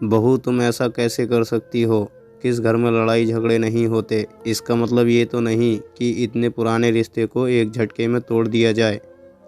बहू तुम ऐसा कैसे कर सकती हो? किस घर में लड़ाई झगड़े नहीं होते? इसका मतलब ये तो नहीं कि इतने पुराने रिश्ते को एक झटके में तोड़ दिया जाए।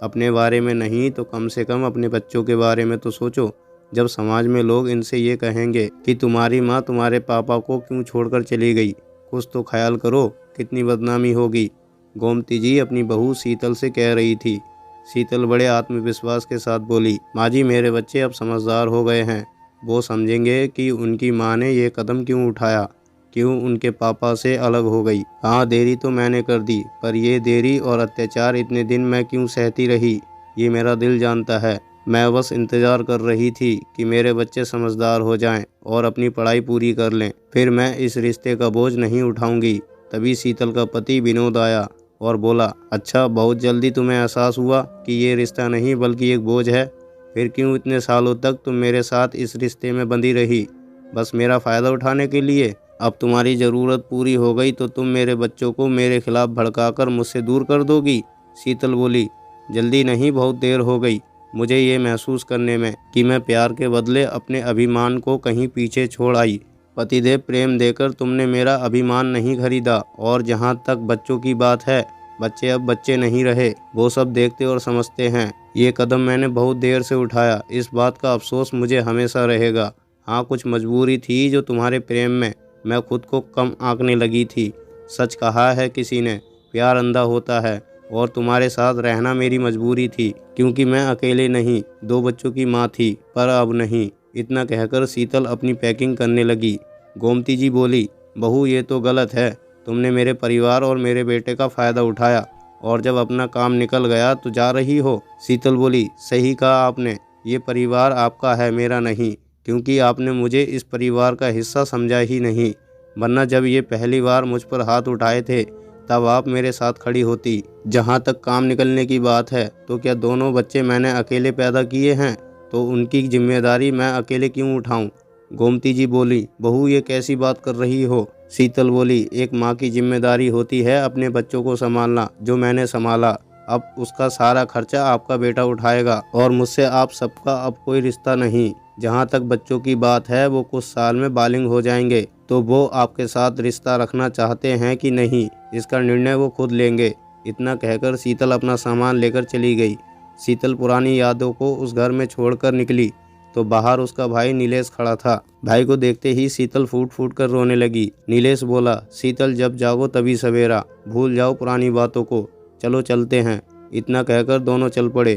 अपने बारे में नहीं तो कम से कम अपने बच्चों के बारे में तो सोचो। जब समाज में लोग इनसे ये कहेंगे कि तुम्हारी माँ तुम्हारे पापा को क्यों छोड़कर चली गई, कुछ तो ख्याल करो, कितनी बदनामी होगी। गोमती जी अपनी बहू शीतल से कह रही थी। शीतल बड़े आत्मविश्वास के साथ बोली, माँ जी मेरे बच्चे अब समझदार हो गए हैं। वो समझेंगे कि उनकी माँ ने ये कदम क्यों उठाया, क्यों उनके पापा से अलग हो गई। हाँ देरी तो मैंने कर दी, पर ये देरी और अत्याचार इतने दिन मैं क्यों सहती रही, ये मेरा दिल जानता है। मैं बस इंतज़ार कर रही थी कि मेरे बच्चे समझदार हो जाएं और अपनी पढ़ाई पूरी कर लें, फिर मैं इस रिश्ते का बोझ नहीं उठाऊंगी। तभी शीतल का पति विनोद आया और बोला, अच्छा बहुत जल्दी तुम्हें एहसास हुआ कि ये रिश्ता नहीं बल्कि एक बोझ है? फिर क्यों इतने सालों तक तुम मेरे साथ इस रिश्ते में बंधी रही, बस मेरा फ़ायदा उठाने के लिए? अब तुम्हारी ज़रूरत पूरी हो गई तो तुम मेरे बच्चों को मेरे खिलाफ भड़काकर मुझसे दूर कर दोगी। शीतल बोली, जल्दी नहीं, बहुत देर हो गई मुझे ये महसूस करने में कि मैं प्यार के बदले अपने अभिमान को कहीं पीछे छोड़ आई। पतिदेव प्रेम देकर तुमने मेरा अभिमान नहीं खरीदा, और जहाँ तक बच्चों की बात है, बच्चे अब बच्चे नहीं रहे, वो सब देखते और समझते हैं। ये कदम मैंने बहुत देर से उठाया, इस बात का अफसोस मुझे हमेशा रहेगा। हाँ कुछ मजबूरी थी जो तुम्हारे प्रेम में मैं खुद को कम आंकने लगी थी। सच कहा है किसी ने, प्यार अंधा होता है, और तुम्हारे साथ रहना मेरी मजबूरी थी, क्योंकि मैं अकेले नहीं, दो बच्चों की माँ थी, पर अब नहीं। इतना कहकर शीतल अपनी पैकिंग करने लगी। गोमती जी बोली, बहू ये तो गलत है, तुमने मेरे परिवार और मेरे बेटे का फ़ायदा उठाया, और जब अपना काम निकल गया तो जा रही हो। शीतल बोली, सही कहा आपने, ये परिवार आपका है, मेरा नहीं, क्योंकि आपने मुझे इस परिवार का हिस्सा समझा ही नहीं, वरना जब ये पहली बार मुझ पर हाथ उठाए थे तब आप मेरे साथ खड़ी होती। जहाँ तक काम निकलने की बात है, तो क्या दोनों बच्चे मैंने अकेले पैदा किए हैं, तो उनकी जिम्मेदारी मैं अकेले क्यों उठाऊं? गोमती जी बोली, बहू ये कैसी बात कर रही हो? शीतल बोली, एक माँ की जिम्मेदारी होती है अपने बच्चों को संभालना, जो मैंने संभाला। अब उसका सारा खर्चा आपका बेटा उठाएगा, और मुझसे आप सबका अब कोई रिश्ता नहीं। जहाँ तक बच्चों की बात है, वो कुछ साल में बालिग हो जाएंगे, तो वो आपके साथ रिश्ता रखना चाहते हैं कि नहीं, इसका निर्णय वो खुद लेंगे। इतना कहकर शीतल अपना सामान लेकर चली गई। शीतल पुरानी यादों को उस घर में छोड़कर निकली तो बाहर उसका भाई नीलेश खड़ा था। भाई को देखते ही शीतल फूट फूट कर रोने लगी। नीलेश बोला, शीतल जब जागो तभी सवेरा, भूल जाओ पुरानी बातों को, चलो चलते हैं। इतना कहकर दोनों चल पड़े।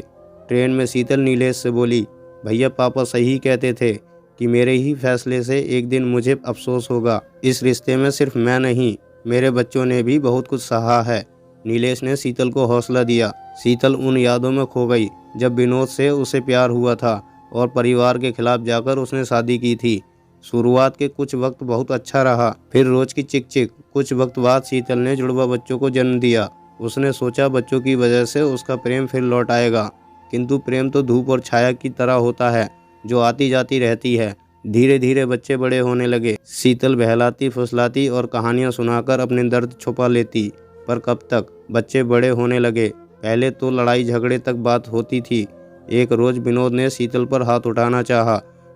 ट्रेन में शीतल नीलेश से बोली, भैया पापा सही कहते थे कि मेरे ही फैसले से एक दिन मुझे अफसोस होगा। इस रिश्ते में सिर्फ मैं नहीं, मेरे बच्चों ने भी बहुत कुछ सहा है। नीलेश ने शीतल को हौसला दिया। शीतल उन यादों में खो गई जब विनोद से उसे प्यार हुआ था और परिवार के खिलाफ जाकर उसने शादी की थी। शुरुआत के कुछ वक्त बहुत अच्छा रहा, फिर रोज की चिक चिक। कुछ वक्त बाद शीतल ने जुड़वा बच्चों को जन्म दिया। उसने सोचा बच्चों की वजह से उसका प्रेम फिर लौट आएगा, किंतु प्रेम तो धूप और छाया की तरह होता है, जो आती जाती रहती है। धीरे धीरे बच्चे बड़े होने लगे। शीतल बहलाती फुसलाती और कहानियां सुनाकर अपने दर्द छुपा लेती, पर कब तक? बच्चे बड़े होने लगे। पहले तो लड़ाई झगड़े तक बात होती थी। एक रोज विनोद ने शीतल पर हाथ उठाना चाहा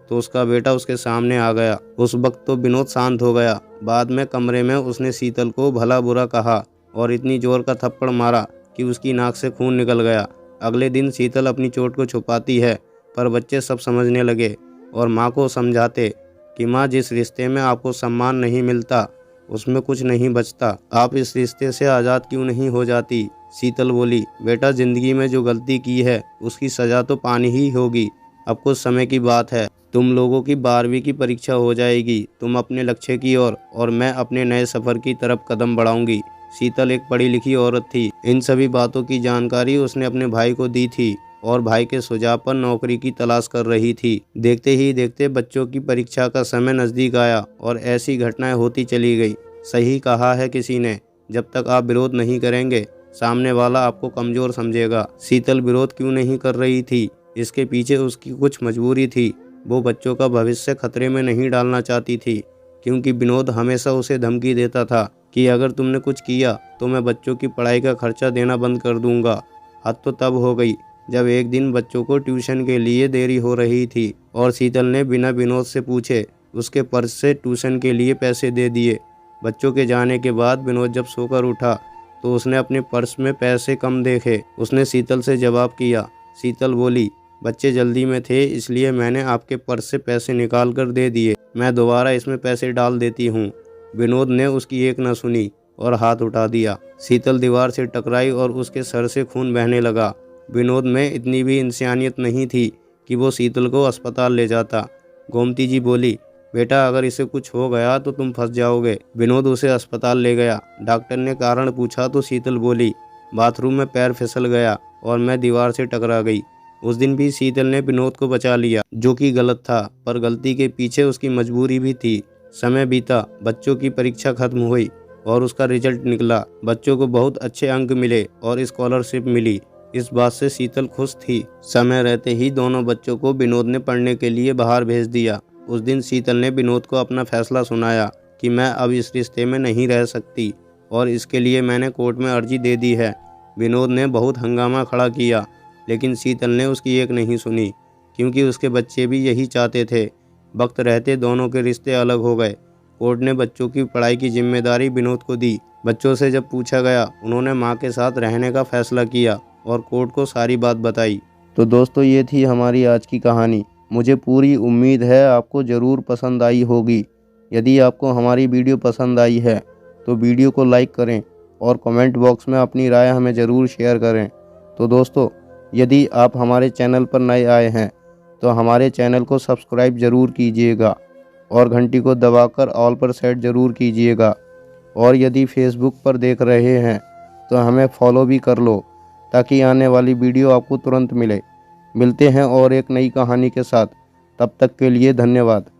तो उसका बेटा उसके सामने आ गया। उस वक्त तो विनोद शांत हो गया। बाद में कमरे में उसने शीतल को भला बुरा कहा और इतनी जोर का थप्पड़ मारा कि उसकी नाक से खून निकल गया। अगले दिन शीतल अपनी चोट को छुपाती है, पर बच्चे सब समझने लगे और माँ को समझाते कि माँ, जिस रिश्ते में आपको सम्मान नहीं मिलता उसमें कुछ नहीं बचता। आप इस रिश्ते से आज़ाद क्यों नहीं हो जाती? शीतल बोली, बेटा जिंदगी में जो गलती की है उसकी सज़ा तो पानी ही होगी। अब कुछ समय की बात है, तुम लोगों की 12वीं की परीक्षा हो जाएगी। तुम अपने लक्ष्य की ओर और मैं अपने नए सफ़र की तरफ कदम बढ़ाऊंगी। शीतल एक पढ़ी लिखी औरत थी। इन सभी बातों की जानकारी उसने अपने भाई को दी थी और भाई के सुझाव पर नौकरी की तलाश कर रही थी। देखते ही देखते बच्चों की परीक्षा का समय नज़दीक आया और ऐसी घटनाएं होती चली गई। सही कहा है किसी ने, जब तक आप विरोध नहीं करेंगे सामने वाला आपको कमज़ोर समझेगा। शीतल विरोध क्यों नहीं कर रही थी? इसके पीछे उसकी कुछ मजबूरी थी। वो बच्चों का भविष्य खतरे में नहीं डालना चाहती थी, क्योंकि विनोद हमेशा उसे धमकी देता था कि अगर तुमने कुछ किया तो मैं बच्चों की पढ़ाई का खर्चा देना बंद कर दूंगा। हद तो तब हो गई जब एक दिन बच्चों को ट्यूशन के लिए देरी हो रही थी और शीतल ने बिना विनोद से पूछे उसके पर्स से ट्यूशन के लिए पैसे दे दिए। बच्चों के जाने के बाद विनोद जब सोकर उठा तो उसने अपने पर्स में पैसे कम देखे। उसने शीतल से जवाब किया। शीतल बोली, बच्चे जल्दी में थे इसलिए मैंने आपके पर्स से पैसे निकाल कर दे दिए, मैं दोबारा इसमें पैसे डाल देती हूँ। विनोद ने उसकी एक न सुनी और हाथ उठा दिया। शीतल दीवार से टकराई और उसके सर से खून बहने लगा। विनोद में इतनी भी इंसानियत नहीं थी कि वो शीतल को अस्पताल ले जाता। गोमती जी बोली, बेटा अगर इसे कुछ हो गया तो तुम फंस जाओगे। विनोद उसे अस्पताल ले गया। डॉक्टर ने कारण पूछा तो शीतल बोली, बाथरूम में पैर फिसल गया और मैं दीवार से टकरा गई। उस दिन भी शीतल ने विनोद को बचा लिया, जो कि गलत था, पर गलती के पीछे उसकी मजबूरी भी थी। समय बीता, बच्चों की परीक्षा खत्म हुई और उसका रिजल्ट निकला। बच्चों को बहुत अच्छे अंक मिले और स्कॉलरशिप मिली। इस बात से शीतल खुश थी। समय रहते ही दोनों बच्चों को विनोद ने पढ़ने के लिए बाहर भेज दिया। उस दिन शीतल ने विनोद को अपना फैसला सुनाया कि मैं अब इस रिश्ते में नहीं रह सकती और इसके लिए मैंने कोर्ट में अर्जी दे दी है। विनोद ने बहुत हंगामा खड़ा किया, लेकिन शीतल ने उसकी एक नहीं सुनी, क्योंकि उसके बच्चे भी यही चाहते थे। वक्त रहते दोनों के रिश्ते अलग हो गए। कोर्ट ने बच्चों की पढ़ाई की जिम्मेदारी विनोद को दी। बच्चों से जब पूछा गया, उन्होंने मां के साथ रहने का फैसला किया और कोर्ट को सारी बात बताई। तो दोस्तों, ये थी हमारी आज की कहानी। मुझे पूरी उम्मीद है आपको ज़रूर पसंद आई होगी। यदि आपको हमारी वीडियो पसंद आई है तो वीडियो को लाइक करें और कमेंट बॉक्स में अपनी राय हमें ज़रूर शेयर करें। तो दोस्तों, यदि आप हमारे चैनल पर नए आए हैं तो हमारे चैनल को सब्सक्राइब ज़रूर कीजिएगा और घंटी को दबाकर ऑल पर सेट ज़रूर कीजिएगा। और यदि फेसबुक पर देख रहे हैं तो हमें फॉलो भी कर लो, ताकि आने वाली वीडियो आपको तुरंत मिले। मिलते हैं और एक नई कहानी के साथ। तब तक के लिए धन्यवाद।